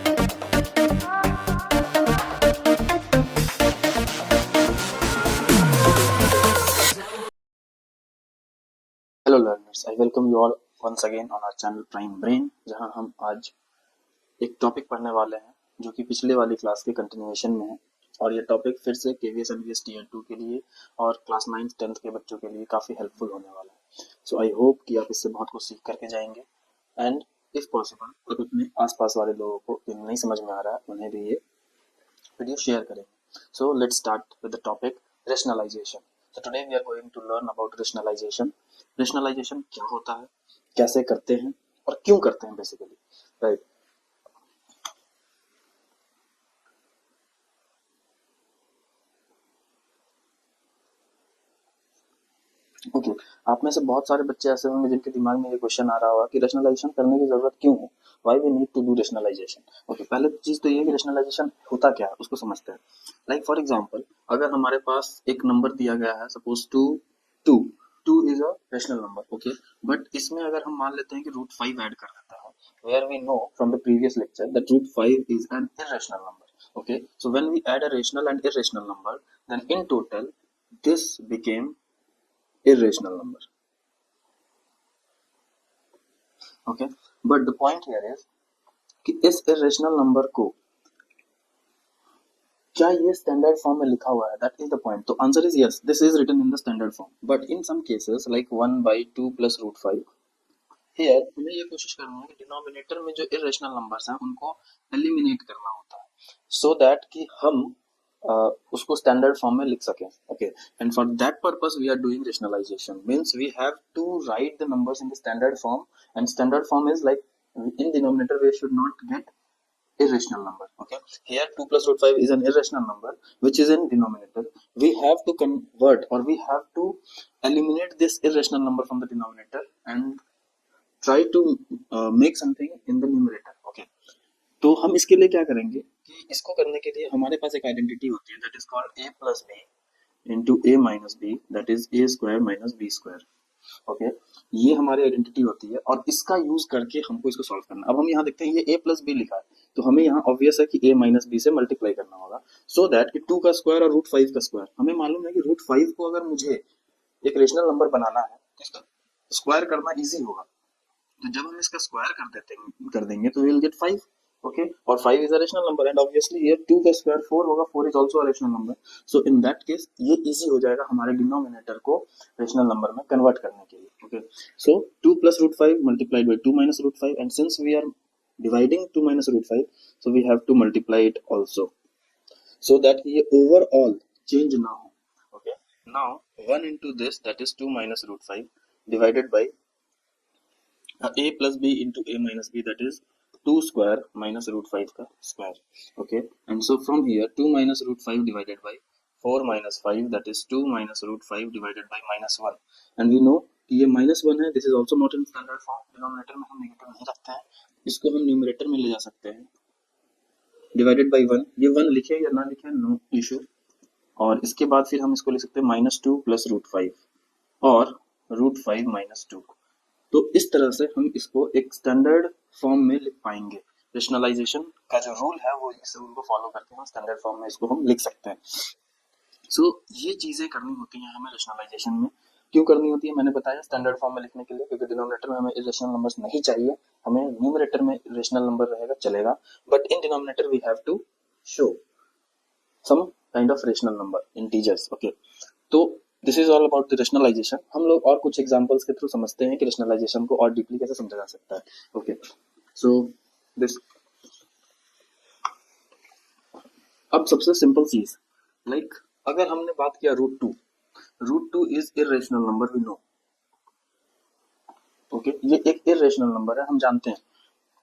Hello learners, I welcome you all once again on our channel Prime Brain, जहां हम आज एक topic पढ़ने वाले हैं जो कि पिछले वाली क्लास के कंटिन्यूएशन में है। और ये टॉपिक फिर से केवीएस एनवीएस टीयर 2 के लिए और क्लास 9th 10th के बच्चों के लिए काफ़ी हेल्पफुल होने वाला है। सो आई होप कि आप इससे बहुत कुछ सीख करके जाएंगे एंड इफ पॉसिबल आप अपने आसपास वाले लोगों को जिन्हें नहीं समझ में आ रहा है उन्हें भी ये वीडियो शेयर करेंगे। So let's start with the topic rationalisation. So today we are going to learn about rationalization. Rationalization क्या होता है, कैसे करते हैं और क्यों करते हैं बेसिकली, राइट। ओके, आप में से बहुत सारे बच्चे ऐसे होंगे जिनके दिमाग में ये क्वेश्चन आ रहा होगा कि रेशनलाइजेशन करने की जरूरत क्यों है, why we need to do rationalisation. Okay, पहले चीज तो ये है कि रेशनलाइजेशन होता क्या है उसको समझते हैं। लाइक फॉर एग्जांपल, अगर हमारे पास एक नंबर दिया गया है, suppose two two is a rational number, okay, but इसमें अगर हम मान लेते हैं कि रूट 5 ऐड कर देता है, where we know from the previous lecture that root 5 is an irrational number. Okay, so when we add a rational and irrational number, then in total this became irrational number. Okay, but the point here is कि इस irrational number को क्या ये standard form में लिखा हुआ है, that is the point. तो answer is yes, this is written in the standard form, but in some cases like 1/2 plus root 5, here हमें ये कोशिश करनी है कि डिनोमिनेटर में जो इरेशनल नंबर्स हैं उनको एलिमिनेट करना होता है, सो दैट कि हम उसको स्टैंडर्ड फॉर्म में लिख सकें। Okay, and for that purpose we are doing rationalisation, means we have to write the numbers in the standard form, and standard form is like in denominator we should not get irrational number. Okay, here 2 plus root 5 is an irrational number which is in denominator. We have to convert, or we have to eliminate this irrational number from the denominator and try to make something in the numerator. Okay, तो हम इसके लिए क्या करेंगे कि इसको करने के लिए हमारे पास एक आइडेंटिटी होती है, that is called a plus b into a minus b, that is a square minus b square. Okay, ये हमारी आइडेंटिटी होती है और इसका यूज करके हमको इसको सॉल्व करना। अब हम यहाँ देखते हैं ये a प्लस बी लिखा है, तो हमें यहाँ ऑब्वियस है कि a माइनस बी से मल्टीप्लाई करना होगा, सो दैट कि 2 का स्क्वायर और रूट 5 का स्क्वायर, हमें मालूम है कि रूट 5 को अगर मुझे एक रेशनल नंबर बनाना है तो इसका स्क्वायर करना इजी होगा। तो जब हम इसका स्क्वायर कर देंगे तो वी विल गेट 5। ओके, और 5 is a rational number and obviously here 2 का स्क्वायर 4 होगा, 4 is also a rational number. So in that case ये इजी हो जाएगा हमारे डिनोमिनेटर को रेशनल नंबर में कन्वर्ट करने के लिए। Okay, so 2 plus root 5 multiplied by 2 minus root 5, and since we are dividing 2 minus root 5, so we have to multiply it also, so that ये overall change ना हो। Okay, now 1 into this, that is 2 minus root 5 divided by a plus b into a minus b, that is 2 square minus root 5 का square. Okay, and so from here 2 minus root 5 divided by 4 minus 5, that is 2 minus root 5 divided by minus 1, and we know कि ये minus 1 है, this is also not in standard form, denominator में हम negative नहीं रखते हैं, इसको हम न्यूमरेटर में ले जा सकते हैं, डिवाइडेड बाई 1, ये 1 लिखे या ना लिखे नो इशू, और इसके बाद फिर हम इसको लिख सकते हैं -2 प्लस रूट 5 और रूट 5 माइनस 2। तो इस तरह से हम इसको एक स्टैंडर्ड फॉर्म में लिख पाएंगे। रेशनलाइजेशन का जो रूल है वो इस रूल को फॉलो करके हम स्टैंडर्ड फॉर्म में इसको हम लिख सकते हैं। सो ये चीजें करनी होती हैं हमें रेशनलाइजेशन में। क्यों करनी होती है मैंने बताया, स्टैंडर्ड फॉर्म में लिखने के लिए, क्योंकि डिनोमिनेटर में हमें इरेशनल नंबर्स नहीं चाहिए, हमें न्यूमरेटर में रेशनल नंबर रहेगा चलेगा, but in denominator we have to show some kind of rational number integers. Okay, तो this is all about the rationalisation. हम लोग और कुछ एग्जांपल्स के थ्रू समझते हैं कि रेशनलाइजेशन को और डीपली कैसे समझा जा सकता है। ओके, सो दिस, अब सबसे सिंपल चीज, लाइक अगर हमने बात किया root two is irrational number, we know. Okay, ये एक इरेशनल नंबर है, हम जानते हैं।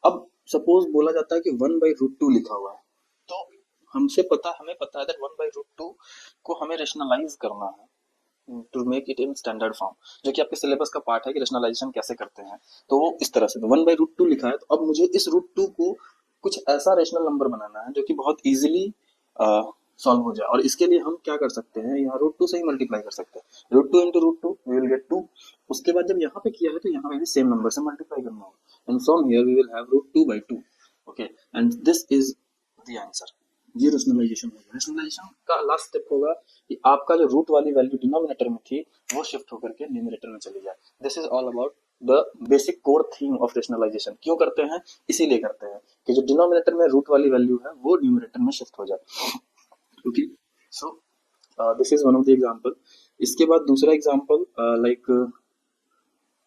अब सपोज बोला जाता है कि 1/√2 लिखा हुआ है, तो हमें पता है दैट 1/√2 को हमें रेशनलाइज करना है to make it in standard form, जो कि आपके सिलेबस का पार्ट है कि रेशनलाइजेशन कैसे करते हैं। तो वो इस तरह से 1/√2 लिखा है, तो अब मुझे इस √2 को कुछ ऐसा रेशनल नंबर बनाना है जो कि बहुत इजीली सॉल्व हो जाए, और इसके लिए हम क्या कर सकते हैं, यहाँ √2 से ही मल्टीप्लाई कर सकते हैं। √2 into √2 we will get 2। उसके बाद जब यहाँ पे किया है तो यहाँ पे भी सेम नंबर से मल्टीप्लाई करना होगा, and from here we will have √2/2। okay, and this is the answer. ये रेशनलाइजेशन होगा। रेशनलाइजेशन का लास्ट स्टेप होगा कि आपका जो रूट वाली वैल्यू डिनोमिनेटर में थी वो शिफ्ट होकर के न्यूमरेटर में चली जाए। This is all about the basic core theme of rationalisation. क्यों करते हैं? इसीलिए करते हैं कि जो डिनोमिनेटर में रूट वाली वैल्यू है वो न्यूमरेटर में शिफ्ट हो जाए। Okay, so this is one of the example. इसके बाद दूसरा एग्जांपल लाइक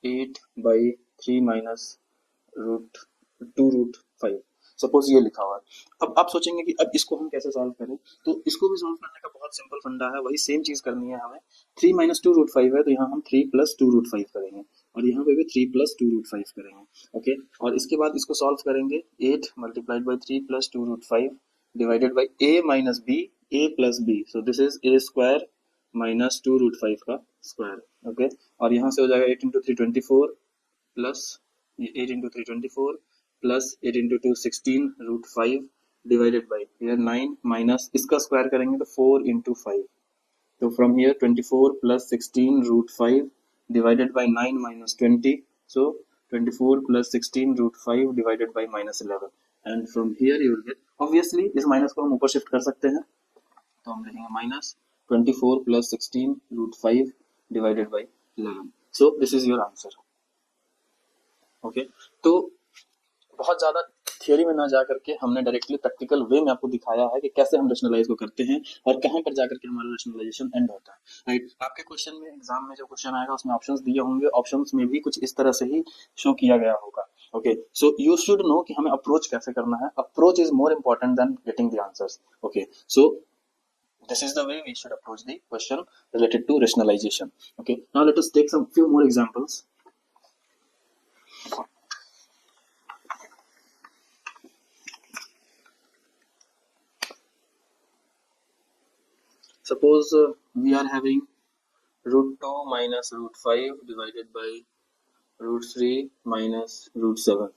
8/3 माइनस √2√5। सपोज ये लिखा हुआ है। अब आप सोचेंगे कि अब इसको हम कैसे सॉल्व करें, तो इसको भी सॉल्व करने का बहुत सिंपल फंडा है। वही सेम चीज करनी है हमें। 3 माइनस 2√5 है तो यहाँ हम 3 प्लस 2√5 करेंगे और यहाँ पे भी 3 प्लस 2√5 करेंगे। ओके, और इसके बाद इसको सॉल्व करेंगे। 8 multiplied by 3 plus 2√5 divided by a minus B, a plus B, so this is a square minus 2√5 का स्क्वायर। ओके, और यहाँ से हो जाएगा 8 into 3 24 plus 8 into 3 24 plus 8 into 2 16√5 divided by here 9 minus इसका स्क्वायर करेंगे तो 4 इंटू 5। तो from here 24 plus 16√5 divided by 9 minus 20, so 24 plus 16√5 divided by minus 11 and from here you will gate, obviously इस माइनस को हम ऊपर शिफ्ट कर सकते हैं तो हम लिखेंगे minus 24 plus 16√5 divided by 11। So this is your answer. Okay, तो बहुत ज्यादा थियोरी में ना जा करके हमने डायरेक्टली प्रैक्टिकल वे में आपको दिखाया है कि कैसे हम रेशनलाइज को करते हैं और कहां पर जाकर के हमारा रेशनलाइजेशन एंड होता है। राइट, आपके क्वेश्चन में एग्जाम में जो क्वेश्चन आएगा उसमें ऑप्शंस दिए होंगे, ऑप्शंस में भी कुछ इस तरह से ही शो किया गया होगा। Okay, so you should know कि हमें अप्रोच कैसे करना है। Approach is more important than getting the answers. Okay, so this is the way we should approach the question related to rationalization. Okay, now let us take some few more examples. Suppose we are having √2 minus √5 divided by √3 minus √7.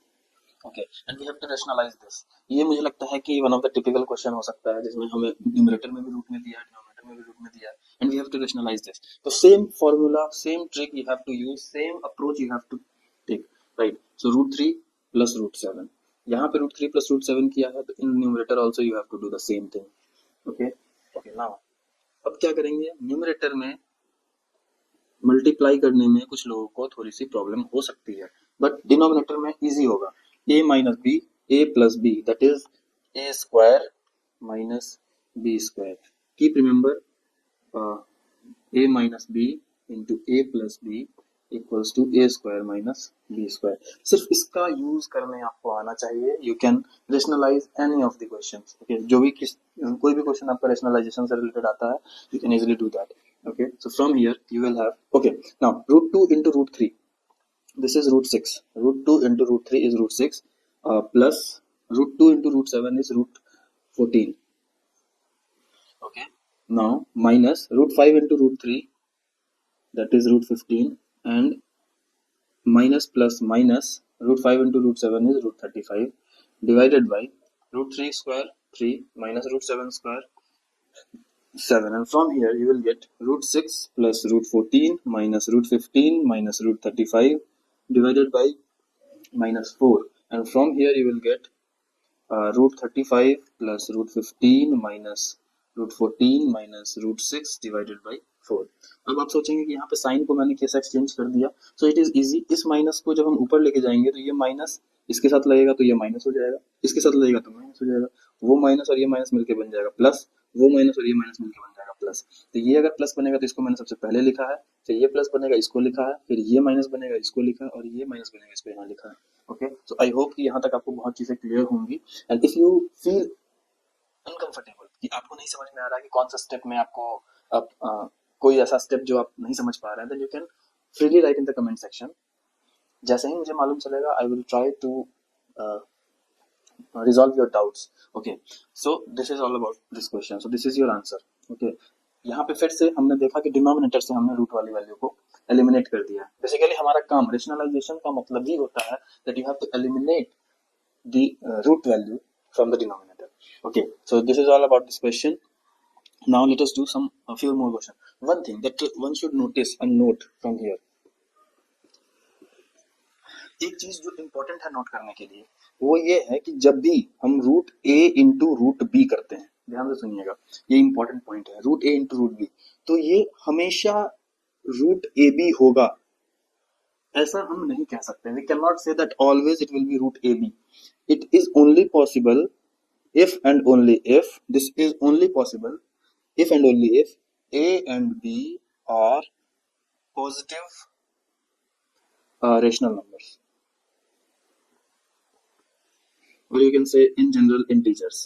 Okay, and we have to rationalize this. ये मुझे लगता है कि one of the typical question हो सकता है जिसमें हमें न्यूमरेटर में भी रूट में दिया है, डिनोमिनेटर में भी रूट में दिया है, and we have to rationalize this. तो same formula, same trick you have to use, same approach you have to take, right? So √3 plus √7. यहाँ पे √3 plus √7 किया है तो in numerator also you have to do the same thing. Okay, okay, now अब क्या करेंगे, numerator में multiply करने में कुछ लोगों को थोड़ी सी प्रॉब्लम हो सकती है, बट डिनोमिनेटर में इजी होगा। a minus B, a plus B, that is a square minus B square. Keep remember a minus B into a plus B equals to a square minus B square. सिर्फ इसका use करने आपको आना चाहिए। You can rationalise any of the questions. Okay, जो भी कोई भी क्वेश्चन आपका रेशनलाइजेशन से रिलेटेड आता है you can easily do that. Okay, so from here you will have, okay, now √2 into √3, this is √6, √2 into √3 is √6, plus √2 into √7 is √14. Okay, now minus √5 into √3, that is √15, and minus plus minus √5 into √7 is √35 divided by √3 square 3 minus √7 square 7, and from here you will get √6 plus √14 minus √15 minus √35 divided by minus 4, and from here you will get √35 plus √15 minus √14 minus √6 divided by 4। अब आप सोचेंगे कि यहाँ पे sign को मैंने कैसे exchange कर दिया, सो इट इज इजी। इस माइनस को जब हम ऊपर लेके जाएंगे तो ये माइनस इसके साथ लगेगा तो ये माइनस हो जाएगा, इसके साथ लगेगा तो माइनस हो जाएगा, वो माइनस और ये माइनस मिलके बन जाएगा प्लस, वो माइनस और ये माइनस मिलकर बन जाएगा प्लस। तो ये अगर प्लस बनेगा तो इसको मैंने सबसे पहले लिखा है, फिर ये प्लस बनेगा इसको लिखा है, फिर ये माइनस बनेगा इसको लिखा है, और ये माइनस बनेगा इसको यहाँ लिखा है। ओके, सो आई होप कि यहाँ तक आपको बहुत चीजें क्लियर होंगी। And if you feel uncomfortable कि आपको नहीं समझ में आ रहा है कि कौन सा स्टेप में आपको कोई ऐसा स्टेप जो आप नहीं समझ पा रहे हैं, then you can freely write in the comment section. जैसे ही मुझे मालूम चलेगा I will try to resolve your doubts. Okay, so this is all about this question, so this is your answer. Okay, यहाँ पे फिर से हमने देखा कि डिनोमिनेटर से हमने रूट वाली वैल्यू को एलिमिनेट कर दिया। बेसिकली हमारा काम रेशनलाइजेशन का मतलब ही होता है that you have to eliminate the root value from the denominator. Okay, so this is all about this question. Now let us do some few more question. One thing that one should notice and note from here, एक चीज जो important है note करने के लिए, वो ये है कि जब भी हम रूट ए इंटू रूट बी करते हैं, ध्यान से सुनिएगा, ये इंपॉर्टेंट पॉइंट है, रूट ए इंटू रूट बी, तो ये हमेशा रूट ए बी होगा, ऐसा हम नहीं कह सकते। We can not say that always it will be root A B. It is only possible if and only if, this is only possible if and only if A and B are positive rational numbers, or you can say in general integers,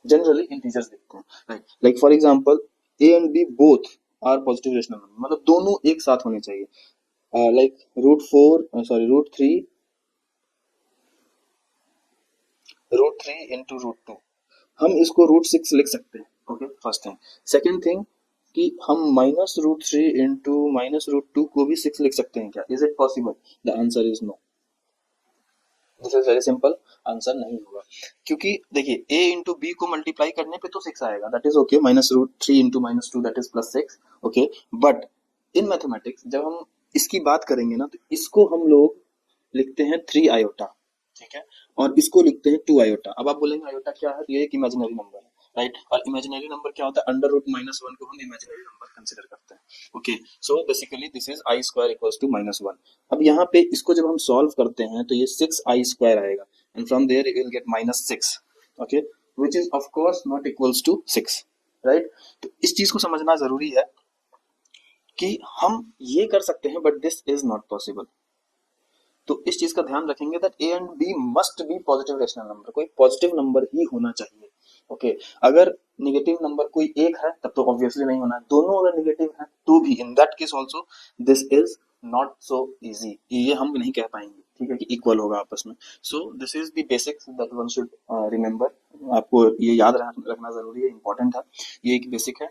generally integers लिखते हैं, right? Like for example, A and B both are positive rational number, मतलब दोनों एक साथ होने चाहिए, like root three into root two, हम इसको रूट सिक्स लिख सकते हैं, okay, first thing. Second thing कि हम minus root three into minus root two को भी सिक्स लिख सकते हैं क्या? Is it possible? The answer is no. This is very simple, answer नहीं होगा, क्योंकि देखिए ए इंटू बी को मल्टीप्लाई करने पे तो सिक्स आएगा, that is okay, minus root three into minus two that is plus six, okay. But in mathematics जब हम इसकी बात करेंगे ना, तो इसको हम लोग लिखते हैं थ्री आयोटा, ठीक है, और इसको लिखते हैं टू आयोटा। अब आप बोलेंगे आयोटा क्या है? ये एक इमेजिनरी नंबर है, राइट? और इमेजिनरी नंबर क्या होता है? अंडर रूट माइनस वन को हम इमेजिनरी नंबर कंसिडर करते हैं, okay. So basically this is i square equals to minus one. अब यहाँ पे इसको जब हम सॉल्व करते हैं तो ये सिक्स आई स्क्वायर आएगा, and from there you will get minus six, okay, which is of course not equals to six, right? तो इस चीज को समझना जरूरी है कि हम ये कर सकते हैं, but this is not possible. तो इस चीज का ध्यान रखेंगे that A and B must be positive rational number, कोई पॉजिटिव नंबर ही होना चाहिए, ओके। अगर निगेटिव नंबर कोई एक है तब तो ऑब्वियसली नहीं होना है, दोनों अगर निगेटिव है तो भी in that case also this is not so easy, ये हम नहीं कह पाएंगे, ठीक है, कि इक्वल होगा आपस में। सो this is the basics that one should remember, आपको ये याद रखना जरूरी है, इंपॉर्टेंट है, ये एक बेसिक है।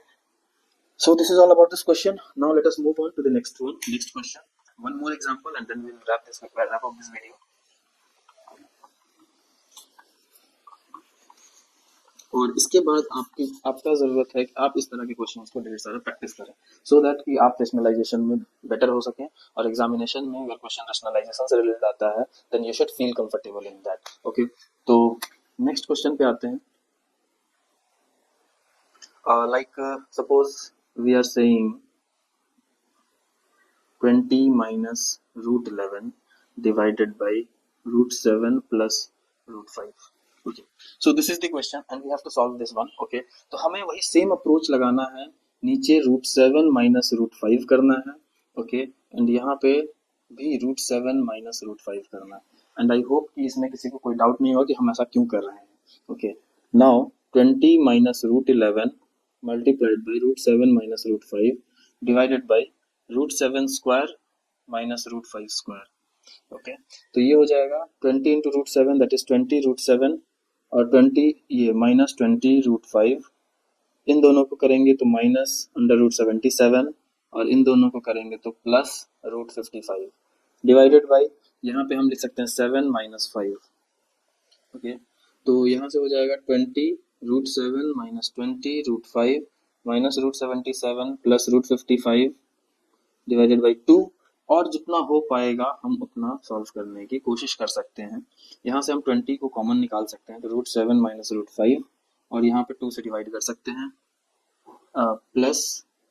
So this is all about this question. Now let us move on to the next one. Next question. One more example, and then we'll wrap up this video. और इसके बाद आपका जरूरत है कि आप इस तरह के क्वेश्चंस को ढेर सारा प्रैक्टिस करें, सो दैट कि आप रेशनलाइजेशन में बेटर हो सकें, और एग्जामिनेशन में अगर क्वेश्चन रेशनलाइजेशन से रिलेटेड आता है then you should feel comfortable in that, okay. तो नेक्स्ट क्वेश्चन पे आते हैं। Like suppose we are saying 20 minus root 11 divided by root 7 plus root 5. Okay, so this is the question and we have to solve this one, okay। तो हमें वही same approach लगाना है, नीचे रूट 7 माइनस रूट 5 करना है, okay, and यहाँ पे भी रूट 7 माइनस रूट 5 करना है, एंड आई होप कि इसमें किसी को कोई डाउट नहीं होगा कि हम ऐसा क्यों कर रहे हैं, okay. Now 20 minus root 11 multiplied by root 7 minus root 5 divided by root 7 square minus root 5 square, okay. तो ये हो जाएगा 20 into root 7 that is 20 root 7, और 20 ये माइनस 20 रूट 5, इन दोनों को करेंगे तो माइनस अंडर रूट 77, और इन दोनों को करेंगे तो प्लस रूट 55 डिवाइडेड बाई, यहाँ पे हम लिख सकते हैं 7 माइनस 5, ओके। तो यहाँ से हो जाएगा 20 root 7 minus 20 root 5 minus root 77 plus root 55 divided by 2, और जितना हो पाएगा हम उतना सॉल्व करने की कोशिश कर सकते हैं। यहाँ से हम 20 को कॉमन निकाल सकते हैं, तो रूट 7 माइनस रूट 5, और यहाँ पे 2 से डिवाइड कर सकते हैं, plus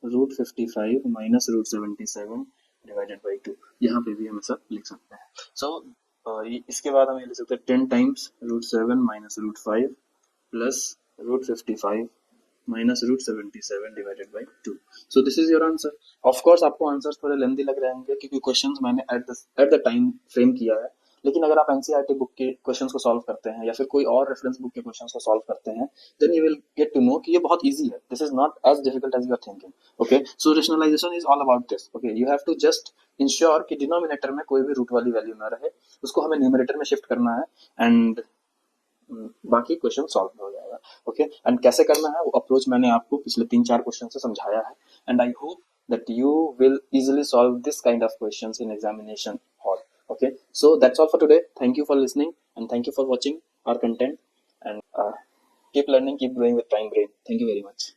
root 55 minus root 77 divided by 2, यहाँ पे भी हम ऐसा लिख सकते हैं। सो इसके बाद हम ये लिख सकते हैं 10 times root 7 minus root 5 plus root 55 minus root 77 divided by 2। So this is your answer. Of course आपको आंसर्स थोड़े लेंथी लग रहे होंगे क्योंकि क्वेश्चंस मैंने एट द टाइम फ्रेम किया है, लेकिन अगर आप एनसीईआरटी बुक के क्वेश्चंस को सॉल्व करते हैं या फिर कोई और रेफरेंस बुक के क्वेश्चंस को सॉल्व करते हैं, then you will get to know कि ये बहुत इजी है, this is not as difficult as you are thinking, okay. So rationalisation is all about this, okay. You have to just ensure कि denominator में कोई भी रूट वाली value ना रहे, उसको हमें न्यूमरेटर में शिफ्ट करना है, एंड बाकी क्वेश्चन सॉल्व हो जाएगा, ओके। एंड कैसे करना है वो अप्रोच मैंने आपको पिछले 3-4 क्वेश्चन से समझाया है, and I hope that you will easily solve this kind of questions in examination hall, okay। So that's all for today. Thank you for listening and thank you for watching our content, and keep learning, keep growing with Prime Brain. Thank you very much.